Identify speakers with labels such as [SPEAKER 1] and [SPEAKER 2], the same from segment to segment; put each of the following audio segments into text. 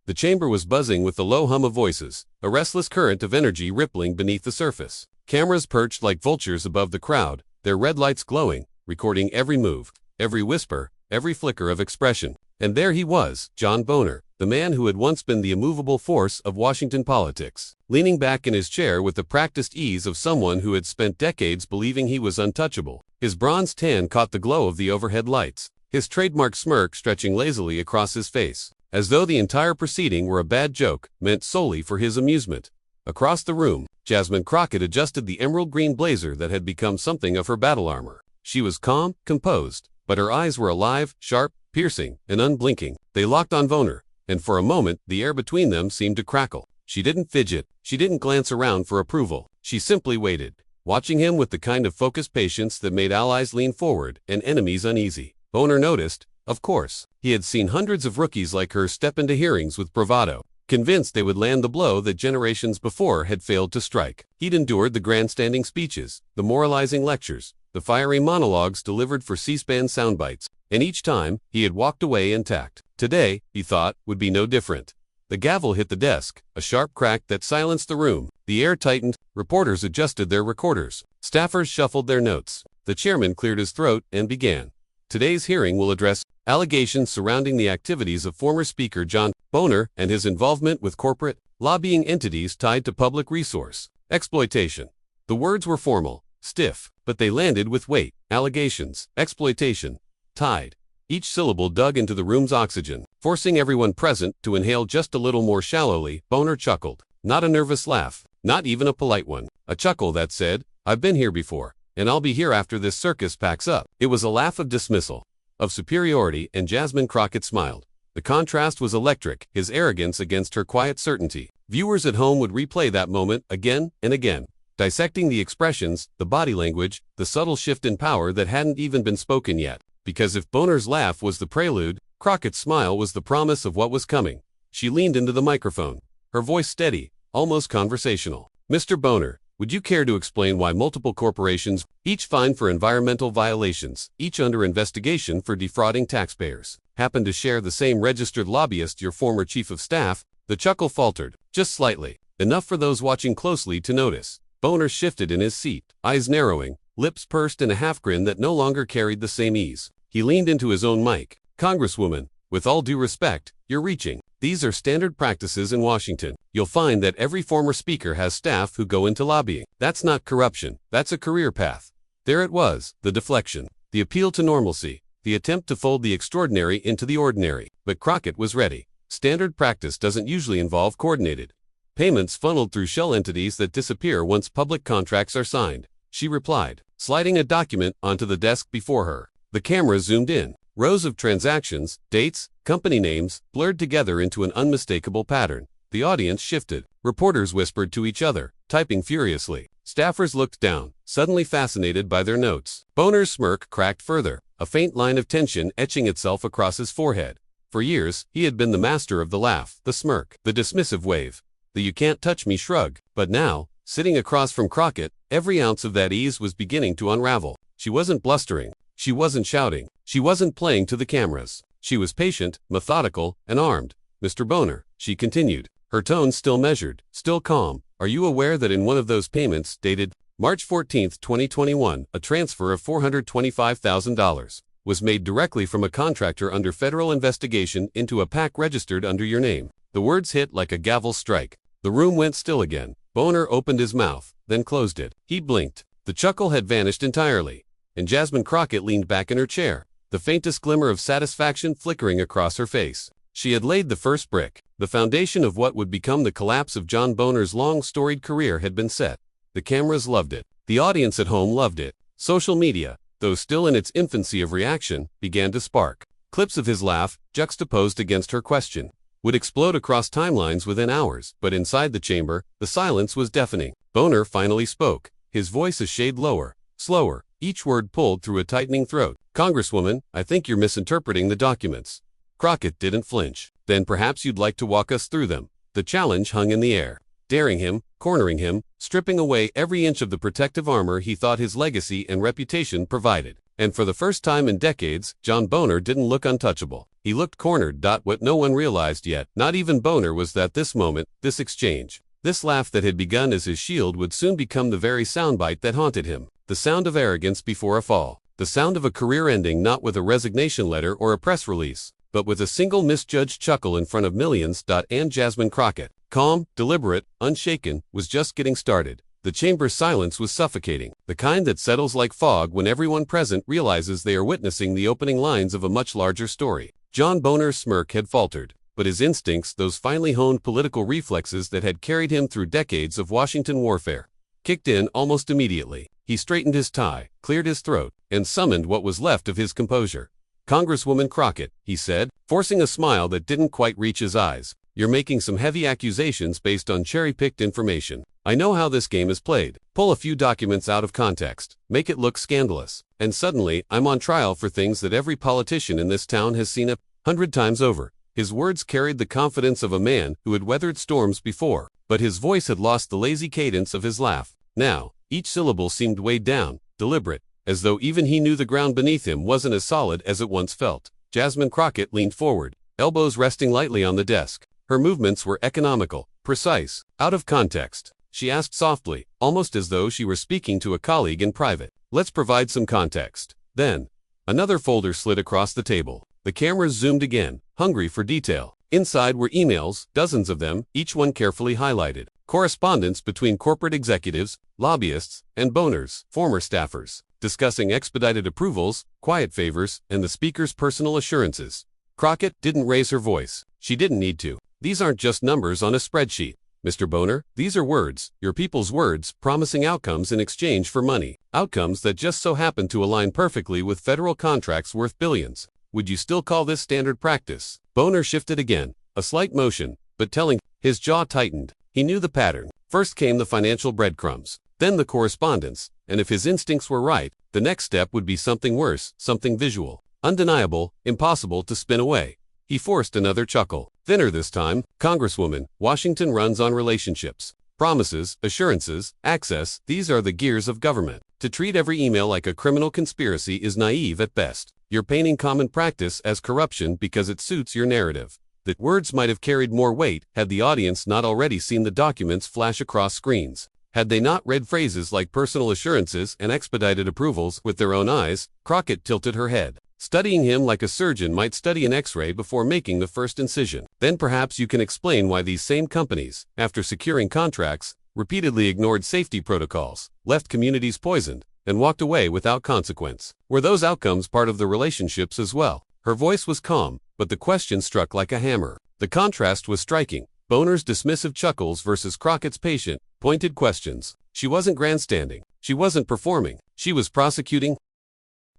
[SPEAKER 1] The chamber was buzzing with the low hum of voices, a restless current of energy rippling beneath the surface. Cameras perched like vultures above the crowd, their red lights glowing, recording every move, every whisper, every flicker of expression. And there he was, John Boehner, the man who had once been the immovable force of Washington politics, leaning back in his chair with the practiced ease of someone who had spent decades believing he was untouchable. His bronze tan caught the glow of the overhead lights, his trademark smirk stretching lazily across his face, as though the entire proceeding were a bad joke meant solely for his amusement. Across the room, Jasmine Crockett adjusted the emerald green blazer that had become something of her battle armor. She was calm, composed, but her eyes were alive, sharp, piercing, and unblinking. They locked on Boehner, and for a moment the air between them seemed to crackle. She didn't fidget, she didn't glance around for approval. She simply waited, watching him with the kind of focused patience that made allies lean forward and enemies uneasy. Boehner noticed, of course. He had seen hundreds of rookies like her step into hearings with bravado, convinced they would land the blow that generations before had failed to strike. He'd endured the grandstanding speeches, the moralizing lectures, the fiery monologues delivered for C-SPAN soundbites, and each time, he had walked away intact. Today, he thought, would be no different. The gavel hit the desk, a sharp crack that silenced the room. The air tightened, reporters adjusted their recorders, staffers shuffled their notes. The chairman cleared his throat and began. Today's hearing will address allegations surrounding the activities of former Speaker John Boehner and his involvement with corporate, lobbying entities tied to public resource exploitation. The words were formal, stiff, but they landed with weight. Allegations, exploitation, tied. Each syllable dug into the room's oxygen, forcing everyone present to inhale just a little more shallowly. Boehner chuckled. Not a nervous laugh, not even a polite one. A chuckle that said, "I've been here before, and I'll be here after this circus packs up." It was a laugh of dismissal, of superiority, and Jasmine Crockett smiled. The contrast was electric, his arrogance against her quiet certainty. Viewers at home would replay that moment again and again, dissecting the expressions, the body language, the subtle shift in power that hadn't even been spoken yet. Because if Boehner's laugh was the prelude, Crockett's smile was the promise of what was coming. She leaned into the microphone, her voice steady, almost conversational. "Mr. Boehner, would you care to explain why multiple corporations, each fined for environmental violations, each under investigation for defrauding taxpayers, happen to share the same registered lobbyist, your former chief of staff?" The chuckle faltered, just slightly, enough for those watching closely to notice. Boehner shifted in his seat, eyes narrowing, lips pursed in a half-grin that no longer carried the same ease. He leaned into his own mic. "Congresswoman, with all due respect, you're reaching. These are standard practices in Washington. You'll find that every former speaker has staff who go into lobbying. That's not corruption, that's a career path." There it was, the deflection, the appeal to normalcy, the attempt to fold the extraordinary into the ordinary. But Crockett was ready. Standard practice doesn't usually involve coordinated payments funneled through shell entities that disappear once public contracts are signed. She replied, sliding a document onto the desk before her. The camera zoomed in. Rows of transactions, dates, company names, blurred together into an unmistakable pattern. The audience shifted. Reporters whispered to each other, typing furiously. Staffers looked down, suddenly fascinated by their notes. Boehner's smirk cracked further, a faint line of tension etching itself across his forehead. For years, he had been the master of the laugh, the smirk, the dismissive wave, the "you can't touch me" shrug. But now, sitting across from Crockett, every ounce of that ease was beginning to unravel. She wasn't blustering. She wasn't shouting. She wasn't playing to the cameras. She was patient, methodical, and armed. "Mr. Boehner," she continued, her tone still measured, still calm, "are you aware that in one of those payments, dated March 14, 2021, a transfer of $425,000 was made directly from a contractor under federal investigation into a PAC registered under your name?" The words hit like a gavel strike. The room went still again. Boehner opened his mouth, then closed it. He blinked. The chuckle had vanished entirely, and Jasmine Crockett leaned back in her chair, the faintest glimmer of satisfaction flickering across her face. She had laid the first brick. The foundation of what would become the collapse of John Boehner's long storied career had been set. The cameras loved it. The audience at home loved it. Social media, though still in its infancy of reaction, began to spark. Clips of his laugh, juxtaposed against her question, would explode across timelines within hours. But inside the chamber, the silence was deafening. Boehner finally spoke, his voice a shade lower, slower, each word pulled through a tightening throat. "Congresswoman, I think you're misinterpreting the documents." Crockett didn't flinch. "Then perhaps you'd like to walk us through them." The challenge hung in the air, daring him, cornering him, stripping away every inch of the protective armor he thought his legacy and reputation provided. And for the first time in decades, John Boehner didn't look untouchable. He looked cornered. What no one realized yet, not even Boehner, was that this moment, this exchange, this laugh that had begun as his shield would soon become the very soundbite that haunted him. The sound of arrogance before a fall. The sound of a career ending not with a resignation letter or a press release, but with a single misjudged chuckle in front of millions. And Jasmine Crockett, calm, deliberate, unshaken, was just getting started. The chamber's silence was suffocating, the kind that settles like fog when everyone present realizes they are witnessing the opening lines of a much larger story. John Boehner's smirk had faltered, but his instincts, those finely honed political reflexes that had carried him through decades of Washington warfare, kicked in almost immediately. He straightened his tie, cleared his throat, and summoned what was left of his composure. "Congresswoman Crockett," he said, forcing a smile that didn't quite reach his eyes, "you're making some heavy accusations based on cherry-picked information. I know how this game is played. Pull a few documents out of context, make it look scandalous, and suddenly I'm on trial for things that every politician in this town has seen 100 times over." His words carried the confidence of a man who had weathered storms before, but his voice had lost the lazy cadence of his laugh. Now, each syllable seemed weighed down, deliberate, as though even he knew the ground beneath him wasn't as solid as it once felt. Jasmine Crockett leaned forward, elbows resting lightly on the desk. Her movements were economical, precise, out of context. She asked softly, almost as though she were speaking to a colleague in private, "Let's provide some context." Then, another folder slid across the table. The cameras zoomed again, hungry for detail. Inside were emails, dozens of them, each one carefully highlighted. Correspondence between corporate executives, lobbyists, and Boehner's former staffers, discussing expedited approvals, quiet favors, and the speaker's personal assurances. Crockett didn't raise her voice. She didn't need to. "These aren't just numbers on a spreadsheet, Mr. Boehner. These are words, your people's words, promising outcomes in exchange for money. Outcomes that just so happen to align perfectly with federal contracts worth billions. Would you still call this standard practice?" Boehner shifted again, a slight motion, but telling. His jaw tightened. He knew the pattern. First came the financial breadcrumbs, then the correspondence, and if his instincts were right, the next step would be something worse, something visual, undeniable, impossible to spin away. He forced another chuckle, thinner this time. "Congresswoman, Washington runs on relationships. Promises, assurances, access, these are the gears of government. To treat every email like a criminal conspiracy is naive at best. You're painting common practice as corruption because it suits your narrative." The words might have carried more weight had the audience not already seen the documents flash across screens. Had they not read phrases like personal assurances and expedited approvals with their own eyes. Crockett tilted her head, studying him like a surgeon might study an X-ray before making the first incision. "Then perhaps you can explain why these same companies, after securing contracts, repeatedly ignored safety protocols, left communities poisoned, and walked away without consequence. Were those outcomes part of the relationships as well?" Her voice was calm, but the question struck like a hammer. The contrast was striking. Boehner's dismissive chuckles versus Crockett's patient, pointed questions. She wasn't grandstanding. She wasn't performing. She was prosecuting.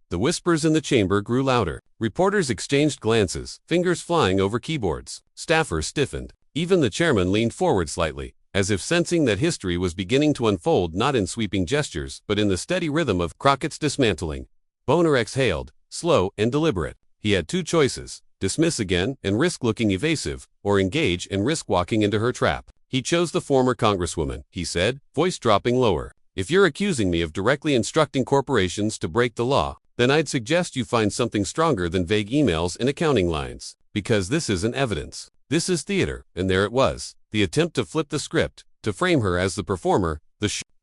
[SPEAKER 1] The whispers in the chamber grew louder. Reporters exchanged glances, fingers flying over keyboards. Staffers stiffened. Even the chairman leaned forward slightly, as if sensing that history was beginning to unfold not in sweeping gestures but in the steady rhythm of Crockett's dismantling. Boehner exhaled, slow and deliberate. He had two choices: dismiss again and risk looking evasive, or engage and risk walking into her trap. He chose the former. "Congresswoman," he said, voice dropping lower, "if you're accusing me of directly instructing corporations to break the law, then I'd suggest you find something stronger than vague emails and accounting lines. Because this isn't evidence. This is theater." And there it was, the attempt to flip the script, to frame her as the performer,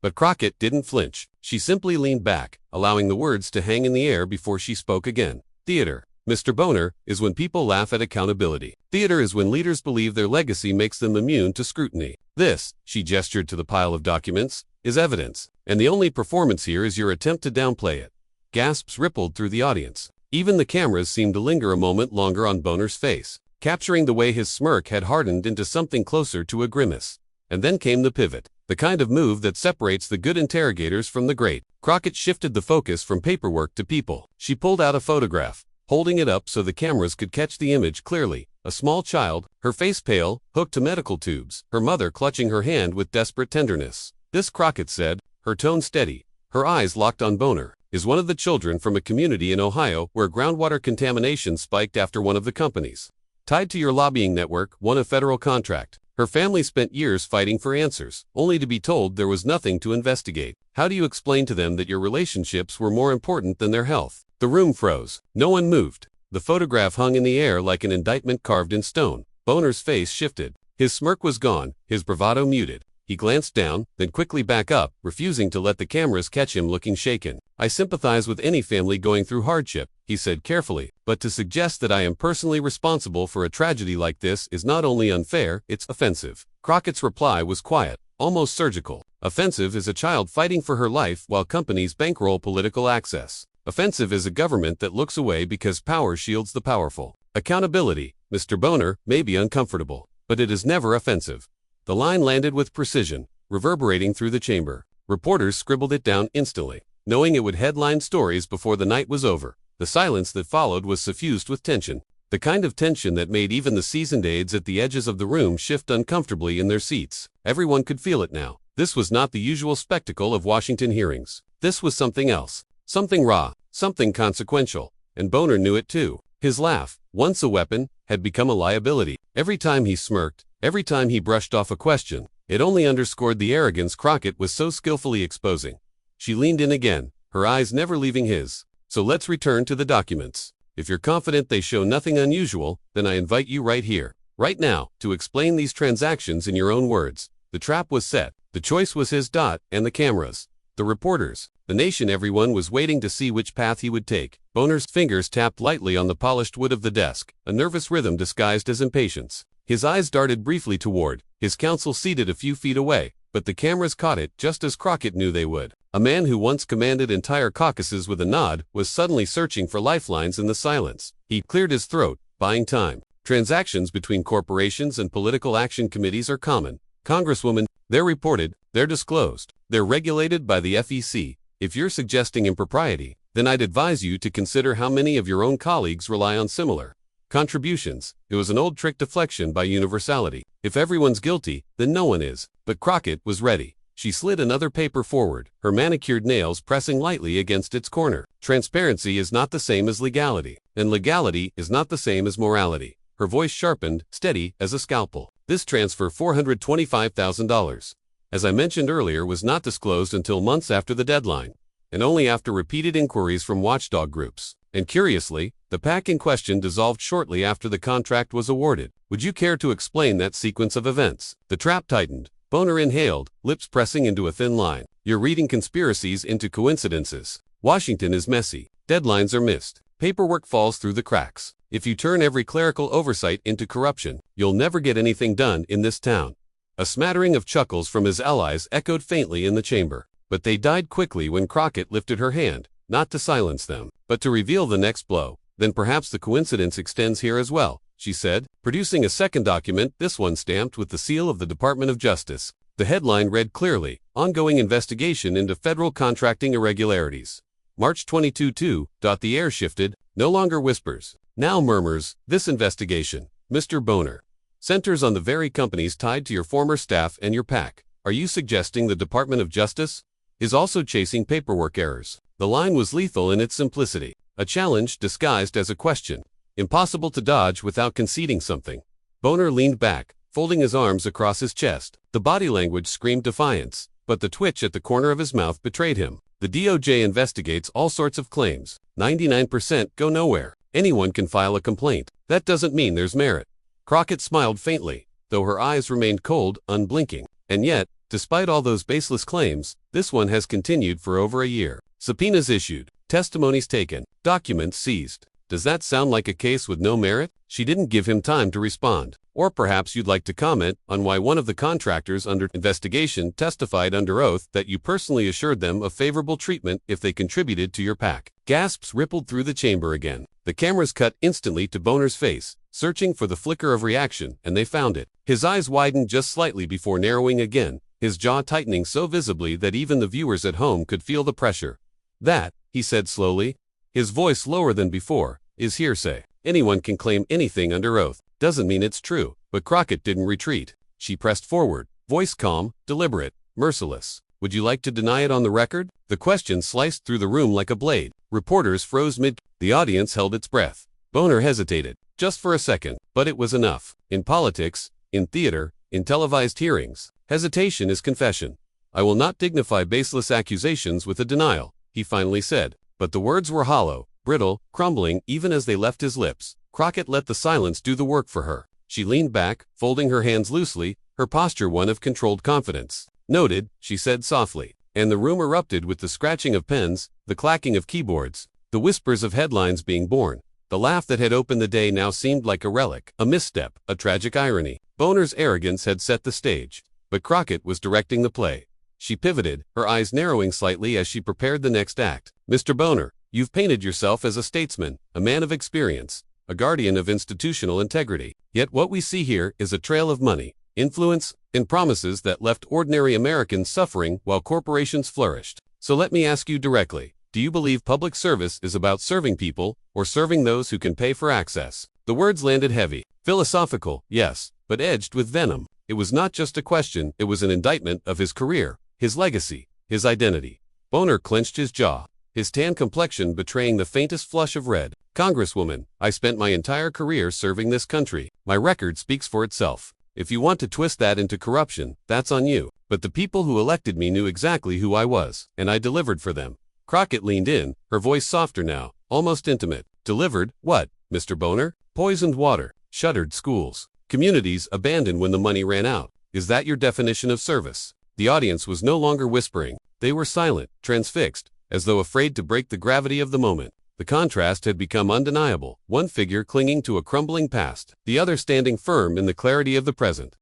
[SPEAKER 1] But Crockett didn't flinch. She simply leaned back, allowing the words to hang in the air before she spoke again. "Theater, Mr. Boehner, is when people laugh at accountability. Theater is when leaders believe their legacy makes them immune to scrutiny. This," she gestured to the pile of documents, "is evidence, and the only performance here is your attempt to downplay it." Gasps rippled through the audience. Even the cameras seemed to linger a moment longer on Boehner's face, capturing the way his smirk had hardened into something closer to a grimace. And then came the pivot, the kind of move that separates the good interrogators from the great. Crockett shifted the focus from paperwork to people. She pulled out a photograph, holding it up so the cameras could catch the image clearly. A small child, her face pale, hooked to medical tubes, her mother clutching her hand with desperate tenderness. "This," Crockett said, her tone steady, her eyes locked on Boehner, "is one of the children from a community in Ohio where groundwater contamination spiked after one of the companies tied to your lobbying network won a federal contract. Her family spent years fighting for answers, only to be told there was nothing to investigate. How do you explain to them that your relationships were more important than their health?" The room froze. No one moved. The photograph hung in the air like an indictment carved in stone. Boehner's face shifted. His smirk was gone, his bravado muted. He glanced down, then quickly back up, refusing to let the cameras catch him looking shaken. "I sympathize with any family going through hardship," he said carefully, "but to suggest that I am personally responsible for a tragedy like this is not only unfair, it's offensive." Crockett's reply was quiet, almost surgical. Offensive is a child fighting for her life while companies bankroll political access. Offensive is a government that looks away because power shields the powerful. Accountability, Mr. Boehner, may be uncomfortable, but it is never offensive. The line landed with precision, reverberating through the chamber. Reporters scribbled it down instantly, knowing it would headline stories before the night was over. The silence that followed was suffused with tension, the kind of tension that made even the seasoned aides at the edges of the room shift uncomfortably in their seats. Everyone could feel it now. This was not the usual spectacle of Washington hearings. This was something else, something raw, something consequential, and Boehner knew it too. His laugh, once a weapon, had become a liability. Every time he smirked, every time he brushed off a question, it only underscored the arrogance Crockett was so skillfully exposing. She leaned in again, her eyes never leaving his. "So let's return to the documents. If you're confident they show nothing unusual, then I invite you right here, right now, to explain these transactions in your own words." The trap was set. The choice was his, and the cameras. The reporters, the nation, everyone was waiting to see which path he would take. Boehner's fingers tapped lightly on the polished wood of the desk, a nervous rhythm disguised as impatience. His eyes darted briefly toward his counsel seated a few feet away, but the cameras caught it just as Crockett knew they would. A man who once commanded entire caucuses with a nod was suddenly searching for lifelines in the silence. He cleared his throat, buying time. "Transactions between corporations and political action committees are common, Congresswoman. They're reported, they're disclosed, they're regulated by the FEC. If you're suggesting impropriety, then I'd advise you to consider how many of your own colleagues rely on similar contributions." It was an old trick deflection by universality. If everyone's guilty, then no one is. But Crockett was ready. She slid another paper forward, her manicured nails pressing lightly against its corner. "Transparency is not the same as legality, and legality is not the same as morality." Her voice sharpened, steady as a scalpel. "This transfer, $425,000, as I mentioned earlier, was not disclosed until months after the deadline, and only after repeated inquiries from watchdog groups. And curiously, the PAC in question dissolved shortly after the contract was awarded. Would you care to explain that sequence of events?" The trap tightened. Boehner inhaled, lips pressing into a thin line. "You're reading conspiracies into coincidences. Washington is messy. Deadlines are missed. Paperwork falls through the cracks. If you turn every clerical oversight into corruption, you'll never get anything done in this town." A smattering of chuckles from his allies echoed faintly in the chamber, but they died quickly when Crockett lifted her hand, not to silence them, but to reveal the next blow. "Then perhaps the coincidence extends here as well," she said, producing a second document, this one stamped with the seal of the Department of Justice. The headline read clearly, "Ongoing investigation into federal contracting irregularities. March 22-2. The air shifted, no longer whispers, now murmurs. This investigation, Mr. Boehner, centers on the very companies tied to your former staff and your PAC. Are you suggesting the Department of Justice is also chasing paperwork errors?" The line was lethal in its simplicity, a challenge disguised as a question, impossible to dodge without conceding something. Boehner leaned back, folding his arms across his chest. The body language screamed defiance, but the twitch at the corner of his mouth betrayed him. "The DOJ investigates all sorts of claims. 99% go nowhere. Anyone can file a complaint. That doesn't mean there's merit." Crockett smiled faintly, though her eyes remained cold, unblinking. "And yet, despite all those baseless claims, this one has continued for over a year. Subpoenas issued, testimonies taken, documents seized. Does that sound like a case with no merit?" She didn't give him time to respond. "Or perhaps you'd like to comment on why one of the contractors under investigation testified under oath that you personally assured them of favorable treatment if they contributed to your PAC." Gasps rippled through the chamber again. The cameras cut instantly to Boehner's face, searching for the flicker of reaction, and they found it. His eyes widened just slightly before narrowing again, his jaw tightening so visibly that even the viewers at home could feel the pressure. "That," he said slowly, his voice lower than before, "is hearsay. Anyone can claim anything under oath. Doesn't mean it's true." But Crockett didn't retreat. She pressed forward, voice calm, deliberate, merciless. "Would you like to deny it on the record?" The question sliced through the room like a blade. Reporters froze mid. The audience held its breath. Boehner hesitated, just for a second, but it was enough. In politics, in theater, in televised hearings, hesitation is confession. "I will not dignify baseless accusations with a denial," he finally said. But the words were hollow, brittle, crumbling even as they left his lips. Crockett let the silence do the work for her. She leaned back, folding her hands loosely, her posture one of controlled confidence. "Noted," she said softly, and the room erupted with the scratching of pens, the clacking of keyboards, the whispers of headlines being born. The laugh that had opened the day now seemed like a relic, a misstep, a tragic irony. Boehner's arrogance had set the stage, but Crockett was directing the play. She pivoted, her eyes narrowing slightly as she prepared the next act. "Mr. Boehner, you've painted yourself as a statesman, a man of experience, a guardian of institutional integrity. Yet what we see here is a trail of money, influence, and promises that left ordinary Americans suffering while corporations flourished. So let me ask you directly, do you believe public service is about serving people, or serving those who can pay for access?" The words landed heavy. Philosophical, yes, but edged with venom. It was not just a question, it was an indictment of his career, his legacy, his identity. Boehner clenched his jaw, his tan complexion betraying the faintest flush of red. "Congresswoman, I spent my entire career serving this country. My record speaks for itself. If you want to twist that into corruption, that's on you. But the people who elected me knew exactly who I was, and I delivered for them." Crockett leaned in, her voice softer now, almost intimate. "Delivered? What, Mr. Boehner? Poisoned water, shuttered schools, communities abandoned when the money ran out. Is that your definition of service?" The audience was no longer whispering. They were silent, transfixed, as though afraid to break the gravity of the moment. The contrast had become undeniable, one figure clinging to a crumbling past, the other standing firm in the clarity of the present.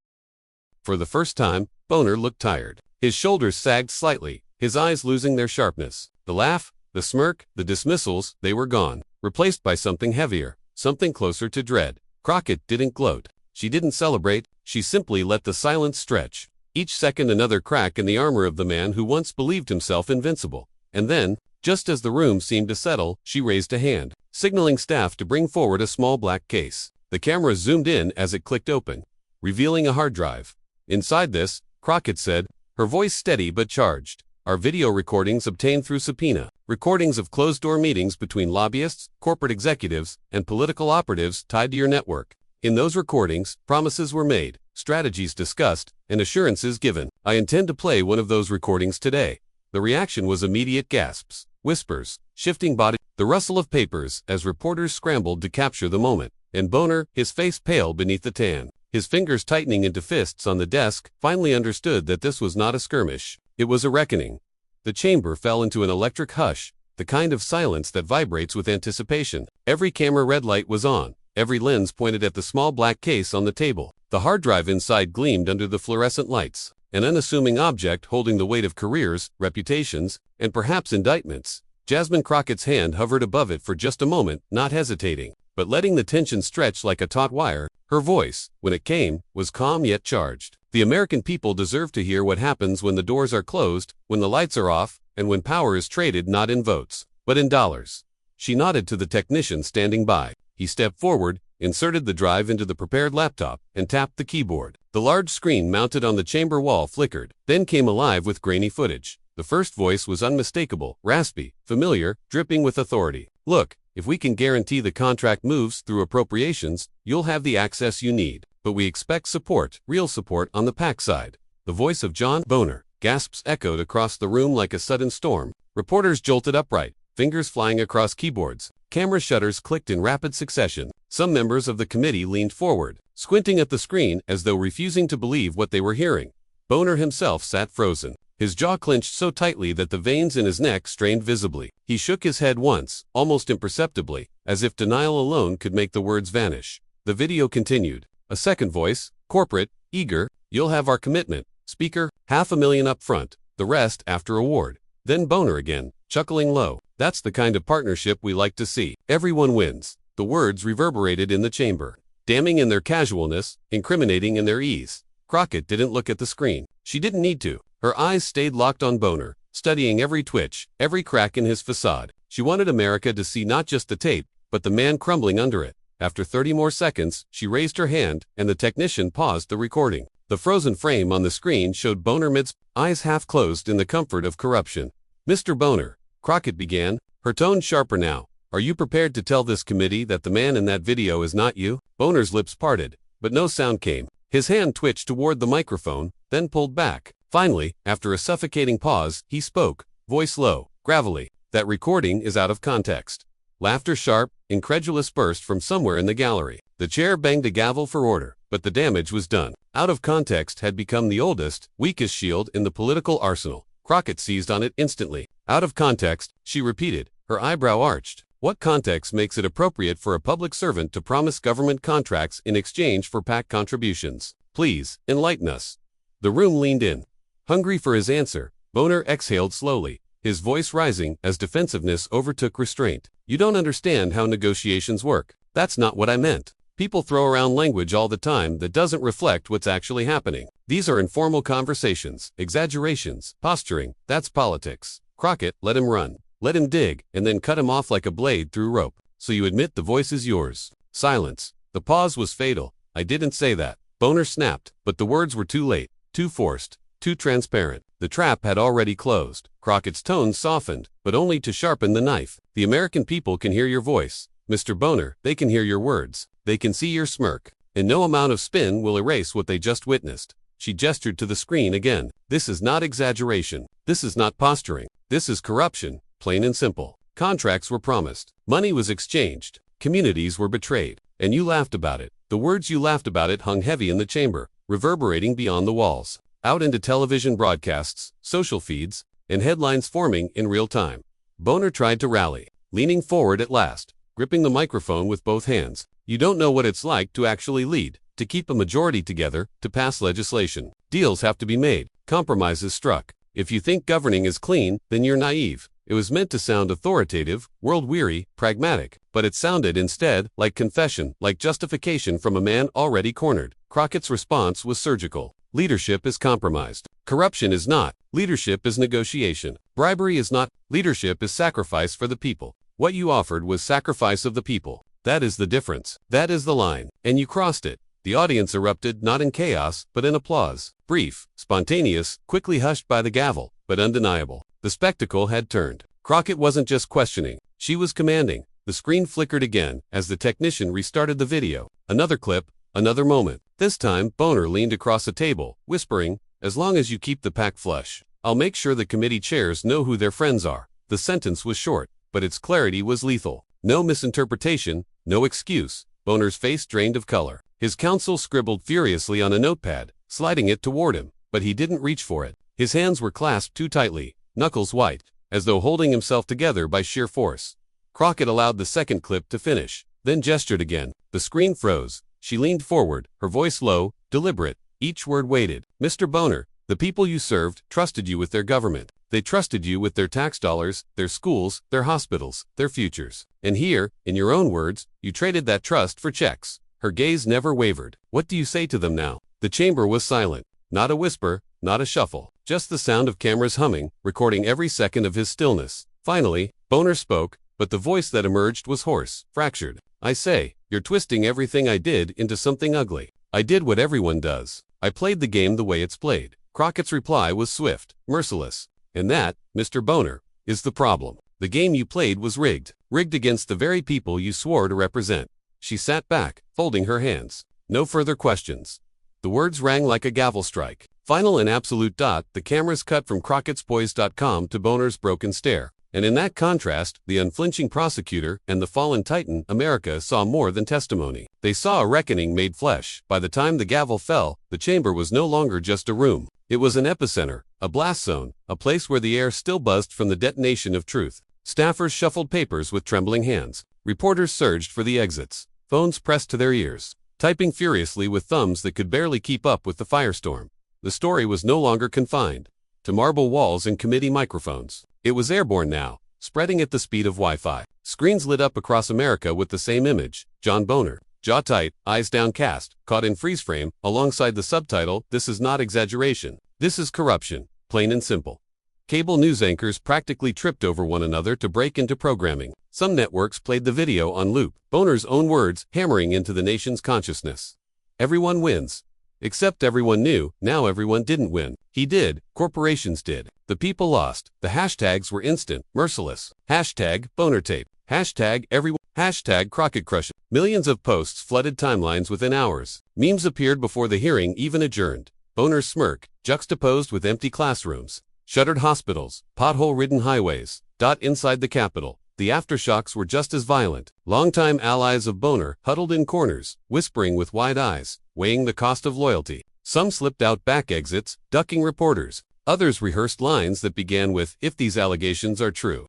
[SPEAKER 1] For the first time, Boehner looked tired. His shoulders sagged slightly, his eyes losing their sharpness. The laugh, the smirk, the dismissals, they were gone, replaced by something heavier, something closer to dread. Crockett didn't gloat. She didn't celebrate, she simply let the silence stretch. Each second another crack in the armor of the man who once believed himself invincible. And then, just as the room seemed to settle, she raised a hand, signaling staff to bring forward a small black case. The camera zoomed in as it clicked open, revealing a hard drive. "Inside this," Crockett said, her voice steady but charged, "are video recordings obtained through subpoena, recordings of closed-door meetings between lobbyists, corporate executives, and political operatives tied to your network. In those recordings, promises were made, strategies discussed, and assurances given. I intend to play one of those recordings today." The reaction was immediate: gasps, whispers, shifting body, the rustle of papers as reporters scrambled to capture the moment. And Boehner, his face pale beneath the tan, his fingers tightening into fists on the desk, finally understood that this was not a skirmish. It was a reckoning. The chamber fell into an electric hush, the kind of silence that vibrates with anticipation. Every camera red light was on, every lens pointed at the small black case on the table. The hard drive inside gleamed under the fluorescent lights, an unassuming object holding the weight of careers, reputations, and perhaps indictments. Jasmine Crockett's hand hovered above it for just a moment, not hesitating, but letting the tension stretch like a taut wire. Her voice, when it came, was calm yet charged. "The American people deserve to hear what happens when the doors are closed, when the lights are off, and when power is traded not in votes, but in dollars." She nodded to the technician standing by. He stepped forward, inserted the drive into the prepared laptop, and tapped the keyboard. The large screen mounted on the chamber wall flickered, then came alive with grainy footage. The first voice was unmistakable, raspy, familiar, dripping with authority. "Look, if we can guarantee the contract moves through appropriations, you'll have the access you need. But we expect support, real support on the PAC side." The voice of John Boehner. Gasps echoed across the room like a sudden storm. Reporters jolted upright, fingers flying across keyboards. Camera shutters clicked in rapid succession. Some members of the committee leaned forward, squinting at the screen as though refusing to believe what they were hearing. Boehner himself sat frozen, his jaw clenched so tightly that the veins in his neck strained visibly. He shook his head once, almost imperceptibly, as if denial alone could make the words vanish. The video continued. A second voice, corporate, eager, "You'll have our commitment, Speaker, $500,000 up front, the rest after award." Then Boehner again, chuckling low. "That's the kind of partnership we like to see. Everyone wins." The words reverberated in the chamber, damning in their casualness, incriminating in their ease. Crockett didn't look at the screen. She didn't need to. Her eyes stayed locked on Boehner, studying every twitch, every crack in his facade. She wanted America to see not just the tape, but the man crumbling under it. After 30 more seconds, she raised her hand, and the technician paused the recording. The frozen frame on the screen showed Boehner mid's eyes half closed in the comfort of corruption. "Mr. Boehner," Crockett began, her tone sharper now, "are you prepared to tell this committee that the man in that video is not you?" Boehner's lips parted, but no sound came. His hand twitched toward the microphone, then pulled back. Finally, after a suffocating pause, he spoke, voice low, gravelly. "That recording is out of context. Laughter sharp, incredulous burst from somewhere in the gallery. The chair banged a gavel for order, but the damage was done. Out of context had become the oldest, weakest shield in the political arsenal. Crockett seized on it instantly. Out of context, she repeated, her eyebrow arched. What context makes it appropriate for a public servant to promise government contracts in exchange for PAC contributions? Please, enlighten us. The room leaned in. Hungry for his answer, Boehner exhaled slowly, his voice rising as defensiveness overtook restraint. You don't understand how negotiations work. That's not what I meant. People throw around language all the time that doesn't reflect what's actually happening. These are informal conversations, exaggerations, posturing. That's politics. Crockett, let him run. Let him dig, and then cut him off like a blade through rope. So you admit the voice is yours. Silence. The pause was fatal. I didn't say that. Boehner snapped, but the words were too late, too forced, too transparent. The trap had already closed. Crockett's tone softened, but only to sharpen the knife. The American people can hear your voice. Mr. Boehner, they can hear your words. They can see your smirk. And no amount of spin will erase what they just witnessed. She gestured to the screen again. This is not exaggeration. This is not posturing. This is corruption, plain and simple. Contracts were promised. Money was exchanged. Communities were betrayed. And you laughed about it. The words you laughed about it hung heavy in the chamber, reverberating beyond the walls. Out into television broadcasts, social feeds, and headlines forming in real time. Boehner tried to rally, leaning forward at last, gripping the microphone with both hands. You don't know what it's like to actually lead, to keep a majority together, to pass legislation. Deals have to be made, compromises struck. If you think governing is clean, then you're naive. It was meant to sound authoritative, world-weary, pragmatic, but it sounded instead like confession, like justification from a man already cornered. Crockett's response was surgical. Leadership is compromised. Corruption is not. Leadership is negotiation. Bribery is not. Leadership is sacrifice for the people. What you offered was sacrifice of the people. That is the difference. That is the line. And you crossed it. The audience erupted not in chaos, but in applause. Brief, spontaneous, quickly hushed by the gavel, but undeniable. The spectacle had turned. Crockett wasn't just questioning. She was commanding. The screen flickered again as the technician restarted the video. Another clip, another moment. This time, Boehner leaned across a table, whispering, as long as you keep the pack flush, I'll make sure the committee chairs know who their friends are. The sentence was short, but its clarity was lethal. No misinterpretation, no excuse. Boehner's face drained of color. His counsel scribbled furiously on a notepad, sliding it toward him, but he didn't reach for it. His hands were clasped too tightly, knuckles white, as though holding himself together by sheer force. Crockett allowed the second clip to finish, then gestured again. The screen froze. She leaned forward, her voice low, deliberate, each word weighted. Mr. Boehner, the people you served trusted you with their government. They trusted you with their tax dollars, their schools, their hospitals, their futures. And here, in your own words, you traded that trust for checks. Her gaze never wavered. What do you say to them now? The chamber was silent. Not a whisper, not a shuffle. Just the sound of cameras humming, recording every second of his stillness. Finally, Boehner spoke, but the voice that emerged was hoarse, fractured. I say, you're twisting everything I did into something ugly. I did what everyone does. I played the game the way it's played. Crockett's reply was swift, merciless. And that, Mr. Boehner, is the problem. The game you played was rigged. Rigged against the very people you swore to represent. She sat back, folding her hands. No further questions. The words rang like a gavel strike. Final and absolute. The cameras cut from Crockett'sPoise.com to Boehner's broken stare. And in that contrast, the unflinching prosecutor and the fallen titan, America, saw more than testimony. They saw a reckoning made flesh. By the time the gavel fell, the chamber was no longer just a room. It was an epicenter, a blast zone, a place where the air still buzzed from the detonation of truth. Staffers shuffled papers with trembling hands. Reporters surged for the exits, phones pressed to their ears, typing furiously with thumbs that could barely keep up with the firestorm. The story was no longer confined to marble walls and committee microphones. It was airborne now, spreading at the speed of Wi-Fi. Screens lit up across America with the same image, John Boehner, jaw tight, eyes downcast, caught in freeze frame, alongside the subtitle, "This is not exaggeration. This is corruption, plain and simple." Cable news anchors practically tripped over one another to break into programming. Some networks played the video on loop, Boehner's own words hammering into the nation's consciousness. Everyone wins. Except everyone knew, now everyone didn't win. He did, corporations did. The people lost. The hashtags were instant, merciless. Hashtag Boehner tape. Hashtag everyone. Hashtag Crockett crush. Millions of posts flooded timelines within hours. Memes appeared before the hearing even adjourned. Boehner's smirk, juxtaposed with empty classrooms, shuttered hospitals, pothole-ridden highways. Inside the Capitol, the aftershocks were just as violent. Longtime allies of Boehner huddled in corners, whispering with wide eyes, weighing the cost of loyalty. Some slipped out back exits, ducking reporters. Others rehearsed lines that began with, "If these allegations are true."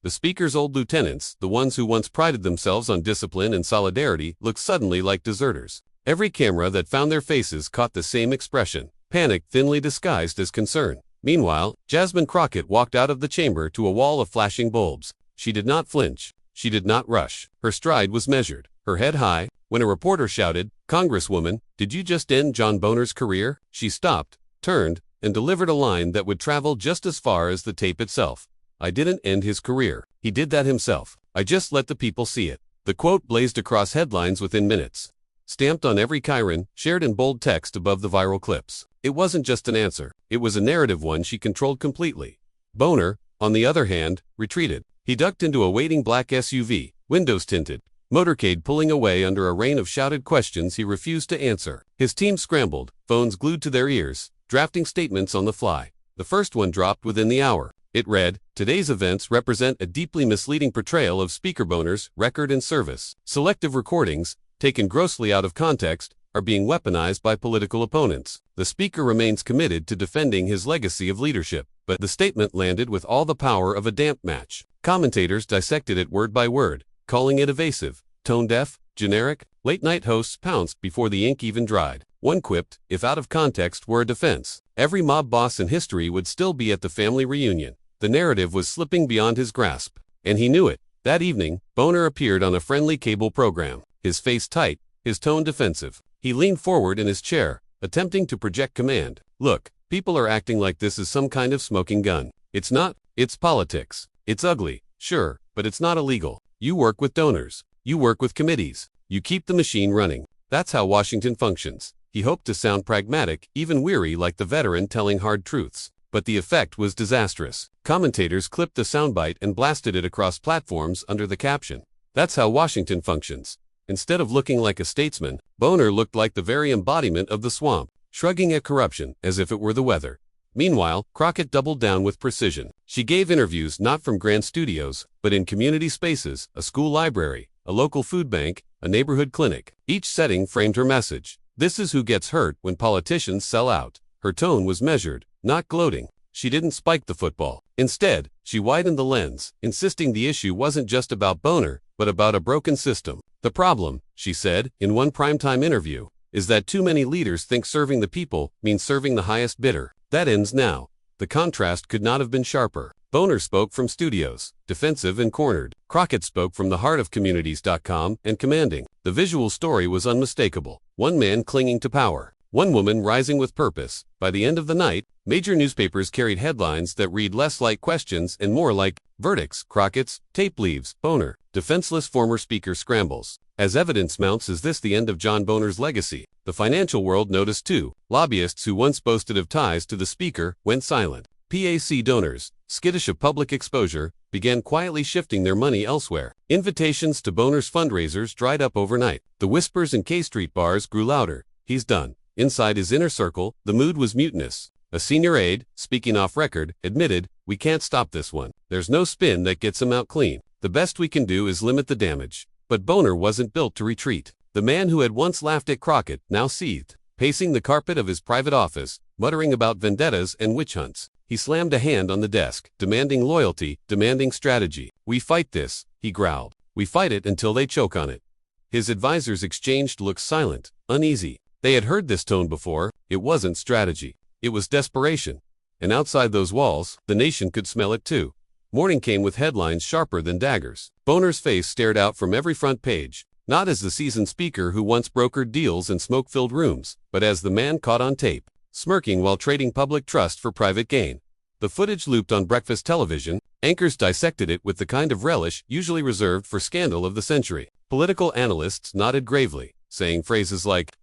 [SPEAKER 1] The speaker's old lieutenants, the ones who once prided themselves on discipline and solidarity, looked suddenly like deserters. Every camera that found their faces caught the same expression, panic thinly disguised as concern. Meanwhile, Jasmine Crockett walked out of the chamber to a wall of flashing bulbs. She did not flinch. She did not rush. Her stride was measured, her head high. When a reporter shouted, "Congresswoman, did you just end John Boehner's career?" she stopped, turned, and delivered a line that would travel just as far as the tape itself. "I didn't end his career. He did that himself. I just let the people see it." The quote blazed across headlines within minutes, stamped on every chyron, shared in bold text above the viral clips. It wasn't just an answer. It was a narrative, one she controlled completely. Boehner, on the other hand, retreated. He ducked into a waiting black SUV, windows tinted, motorcade pulling away under a rain of shouted questions he refused to answer. His team scrambled, phones glued to their ears, drafting statements on the fly. The first one dropped within the hour. It read, "Today's events represent a deeply misleading portrayal of Speaker Boehner's record and service. Selective recordings, taken grossly out of context, are being weaponized by political opponents. The Speaker remains committed to defending his legacy of leadership." But the statement landed with all the power of a damp match. Commentators dissected it word by word, calling it evasive, tone-deaf, generic. Late-night hosts pounced before the ink even dried. One quipped, if out of context were a defense, every mob boss in history would still be at the family reunion. The narrative was slipping beyond his grasp, and he knew it. That evening, Boehner appeared on a friendly cable program, his face tight, his tone defensive. He leaned forward in his chair, attempting to project command. "Look, people are acting like this is some kind of smoking gun. It's not. It's politics. It's ugly, sure, but it's not illegal. You work with donors. You work with committees. You keep the machine running. That's how Washington functions." He hoped to sound pragmatic, even weary like the veteran telling hard truths. But the effect was disastrous. Commentators clipped the soundbite and blasted it across platforms under the caption, "That's how Washington functions." Instead of looking like a statesman, Boehner looked like the very embodiment of the swamp, shrugging at corruption as if it were the weather. Meanwhile, Crockett doubled down with precision. She gave interviews not from grand studios, but in community spaces, a school library, a local food bank, a neighborhood clinic. Each setting framed her message. This is who gets hurt when politicians sell out. Her tone was measured, not gloating. She didn't spike the football. Instead, she widened the lens, insisting the issue wasn't just about Boehner, but about a broken system. "The problem," she said, in one primetime interview, "is that too many leaders think serving the people means serving the highest bidder. That ends now." The contrast could not have been sharper. Boehner spoke from studios, defensive and cornered. Crockett spoke from the heart of communities.com and commanding. The visual story was unmistakable. One man clinging to power, one woman rising with purpose. By the end of the night, major newspapers carried headlines that read less like questions and more like verdicts. Crockett's tape leaves, Boehner, defenseless former speaker scrambles. As evidence mounts, is this the end of John Boehner's legacy? The financial world noticed too. Lobbyists who once boasted of ties to the speaker went silent. PAC donors, skittish of public exposure, began quietly shifting their money elsewhere. Invitations to Boehner's fundraisers dried up overnight. The whispers in K Street bars grew louder. "He's done." Inside his inner circle, the mood was mutinous. A senior aide, speaking off record, admitted, "We can't stop this one. There's no spin that gets him out clean. The best we can do is limit the damage." But Boehner wasn't built to retreat. The man who had once laughed at Crockett now seethed, pacing the carpet of his private office, muttering about vendettas and witch hunts. He slammed a hand on the desk, demanding loyalty, demanding strategy. "We fight this," he growled. "We fight it until they choke on it." His advisors exchanged looks, silent, uneasy. They had heard this tone before. It wasn't strategy. It was desperation. And outside those walls, the nation could smell it too. Morning came with headlines sharper than daggers. Boehner's face stared out from every front page, not as the seasoned speaker who once brokered deals in smoke-filled rooms, but as the man caught on tape, smirking while trading public trust for private gain. The footage looped on breakfast television. Anchors dissected it with the kind of relish usually reserved for scandal of the century. Political analysts nodded gravely, saying phrases like,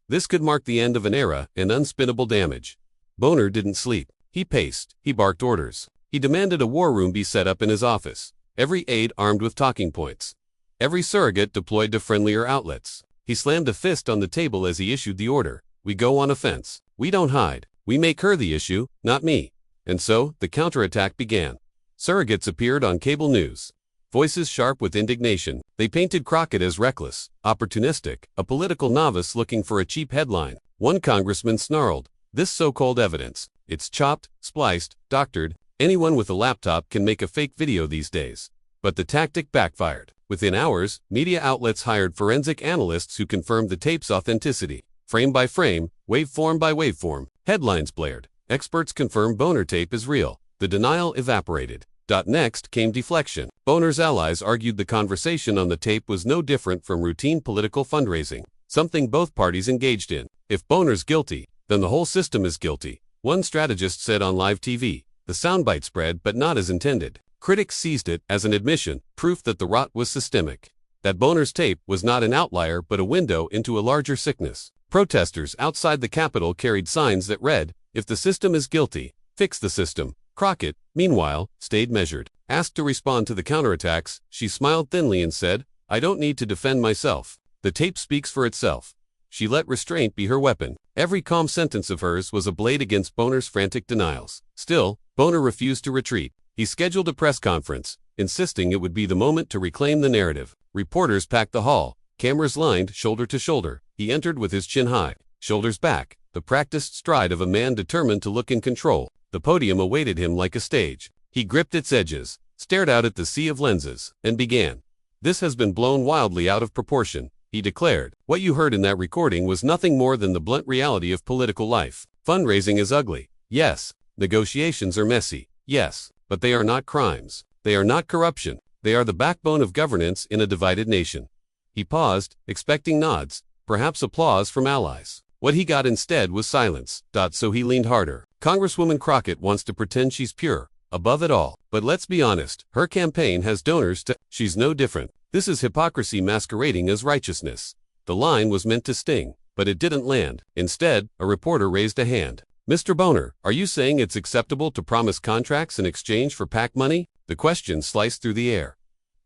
[SPEAKER 1] "This could mark the end of an era and unspinnable damage." Boehner didn't sleep. He paced. He barked orders. He demanded a war room be set up in his office, every aide armed with talking points, every surrogate deployed to friendlier outlets. He slammed a fist on the table as he issued the order. "We go on offense. We don't hide. We make her the issue, not me." And so, the counterattack began. Surrogates appeared on cable news. voices sharp with indignation. They painted Crockett as reckless, opportunistic, a political novice looking for a cheap headline. One congressman snarled, "This so-called evidence, it's chopped, spliced, doctored. Anyone with a laptop can make a fake video these days." But the tactic backfired. Within hours, media outlets hired forensic analysts who confirmed the tape's authenticity. Frame by frame, waveform by waveform, headlines blared. Experts confirmed Boehner tape is real. The denial evaporated. Next came deflection. Boehner's allies argued the conversation on the tape was no different from routine political fundraising, something both parties engaged in. If Boehner's guilty, then the whole system is guilty, one strategist said on live TV. The soundbite spread, but not as intended. Critics seized it as an admission, proof that the rot was systemic. That Boehner's tape was not an outlier but a window into a larger sickness. Protesters outside the Capitol carried signs that read, "If the system is guilty, fix the system." Crockett, meanwhile, stayed measured. Asked to respond to the counterattacks, she smiled thinly and said, "I don't need to defend myself. The tape speaks for itself." She let restraint be her weapon. Every calm sentence of hers was a blade against Boehner's frantic denials. Still, Boehner refused to retreat. He scheduled a press conference, insisting it would be the moment to reclaim the narrative. Reporters packed the hall, cameras lined shoulder to shoulder. He entered with his chin high, shoulders back, the practiced stride of a man determined to look in control. The podium awaited him like a stage. He gripped its edges, stared out at the sea of lenses, and began. "This has been blown wildly out of proportion," he declared. "What you heard in that recording was nothing more than the blunt reality of political life. Fundraising is ugly. Yes. Negotiations are messy. Yes. But they are not crimes. They are not corruption. They are the backbone of governance in a divided nation." He paused, expecting nods, perhaps applause from allies. What he got instead was silence. So he leaned harder. "Congresswoman Crockett wants to pretend she's pure, above it all. But let's be honest, her campaign has donors to. She's no different. This is hypocrisy masquerading as righteousness." The line was meant to sting, but it didn't land. Instead, a reporter raised a hand. "Mr. Boehner, are you saying it's acceptable to promise contracts in exchange for PAC money?" The question sliced through the air.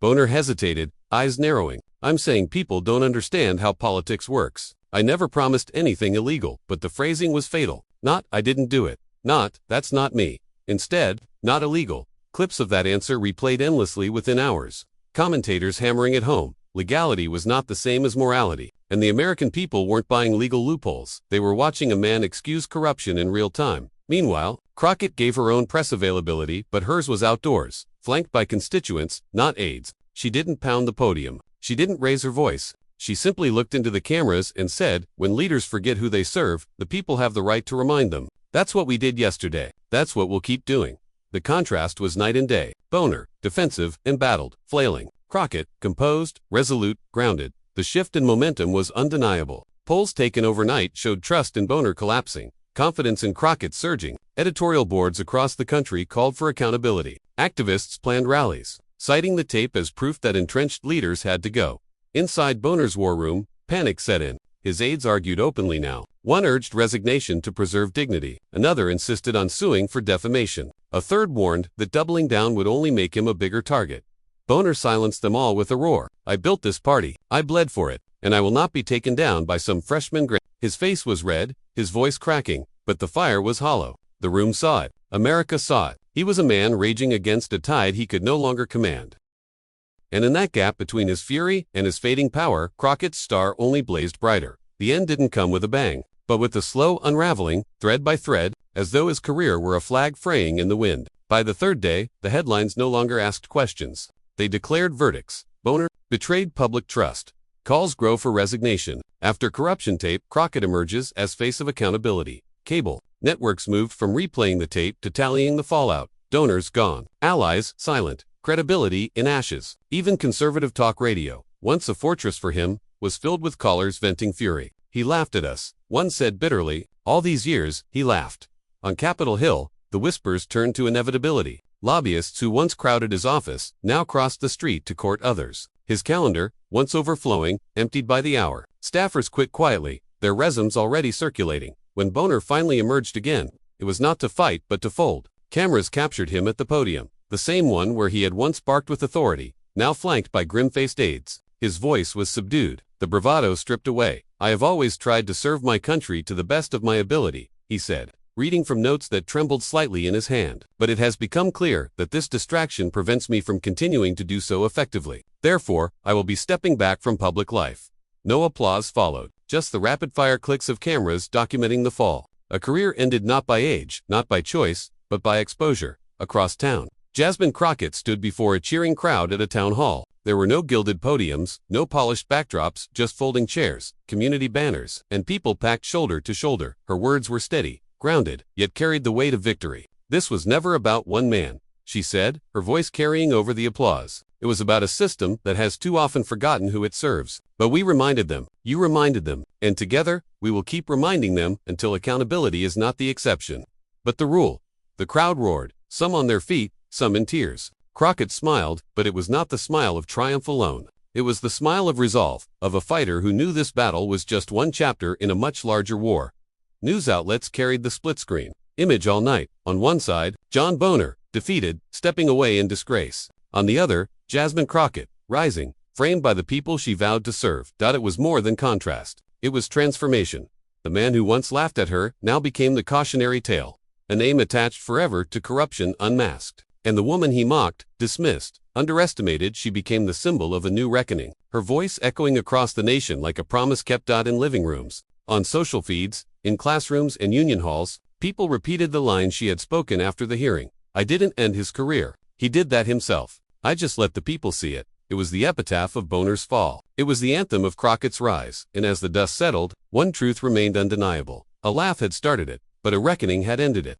[SPEAKER 1] Boehner hesitated, eyes narrowing. "I'm saying people don't understand how politics works. I never promised anything illegal," but the phrasing was fatal. Not, "I didn't do it." Not, "That's not me." Instead, "Not illegal." Clips of that answer replayed endlessly within hours. Commentators hammering it home. Legality was not the same as morality, and the American people weren't buying legal loopholes. They were watching a man excuse corruption in real time. Meanwhile, Crockett gave her own press availability, but hers was outdoors, flanked by constituents, not aides. She didn't pound the podium. She didn't raise her voice. She simply looked into the cameras and said, "When leaders forget who they serve, the people have the right to remind them. That's what we did yesterday. That's what we'll keep doing." The contrast was night and day. Boehner, defensive, embattled, flailing. Crockett, composed, resolute, grounded. The shift in momentum was undeniable. Polls taken overnight showed trust in Boehner collapsing, confidence in Crockett surging. Editorial boards across the country called for accountability. Activists planned rallies, citing the tape as proof that entrenched leaders had to go. Inside Boehner's war room, panic set in. His aides argued openly now. One urged resignation to preserve dignity. Another insisted on suing for defamation. A third warned that doubling down would only make him a bigger target. Boehner silenced them all with a roar. "I built this party. I bled for it. And I will not be taken down by some freshman grad." His face was red, his voice cracking, but the fire was hollow. The room saw it. America saw it. He was a man raging against a tide he could no longer command. And in that gap between his fury and his fading power, Crockett's star only blazed brighter. The end didn't come with a bang, but with the slow unraveling, thread by thread, as though his career were a flag fraying in the wind. By the third day, the headlines no longer asked questions. They declared verdicts. Boehner betrayed public trust. Calls grow for resignation. After corruption tape, Crockett emerges as face of accountability. Cable networks moved from replaying the tape to tallying the fallout. Donors gone. Allies silent. Credibility in ashes. Even conservative talk radio, once a fortress for him, was filled with callers venting fury. "He laughed at us," one said bitterly. All these years, he laughed. On Capitol Hill, the whispers turned to inevitability. Lobbyists who once crowded his office now crossed the street to court others. His calendar, once overflowing, emptied by the hour. Staffers quit quietly, their resumes already circulating. When Boehner finally emerged again, it was not to fight but to fold. Cameras captured him at the podium, the same one where he had once barked with authority, now flanked by grim-faced aides. His voice was subdued, the bravado stripped away. "I have always tried to serve my country to the best of my ability," he said. reading from notes that trembled slightly in his hand. But it has become clear that this distraction prevents me from continuing to do so effectively. Therefore, I will be stepping back from public life. No applause followed, just the rapid-fire clicks of cameras documenting the fall. A career ended not by age, not by choice, but by exposure. Across town, Jasmine Crockett stood before a cheering crowd at a town hall. There were no gilded podiums, no polished backdrops, just folding chairs, community banners, and people packed shoulder to shoulder. Her words were steady, grounded, yet carried the weight of victory. This was never about one man, she said, her voice carrying over the applause. It was about a system that has too often forgotten who it serves. But we reminded them, you reminded them, and together, we will keep reminding them until accountability is not the exception, but the rule. The crowd roared, some on their feet, some in tears. Crockett smiled, but it was not the smile of triumph alone. It was the smile of resolve, of a fighter who knew this battle was just one chapter in a much larger war. News outlets carried the split screen image all night. On one side, John Boehner, defeated, stepping away in disgrace. On the other, Jasmine Crockett, rising, framed by the people she vowed to serve. It was more than contrast. It was transformation. The man who once laughed at her now became the cautionary tale, a name attached forever to corruption unmasked. And the woman he mocked, dismissed, underestimated, she became the symbol of a new reckoning, her voice echoing across the nation like a promise kept. In living rooms, on social feeds, in classrooms and union halls, people repeated the lines she had spoken after the hearing. I didn't end his career. He did that himself. I just let the people see it. It was the epitaph of Boehner's fall. It was the anthem of Crockett's rise. And as the dust settled, one truth remained undeniable. A laugh had started it, but a reckoning had ended it.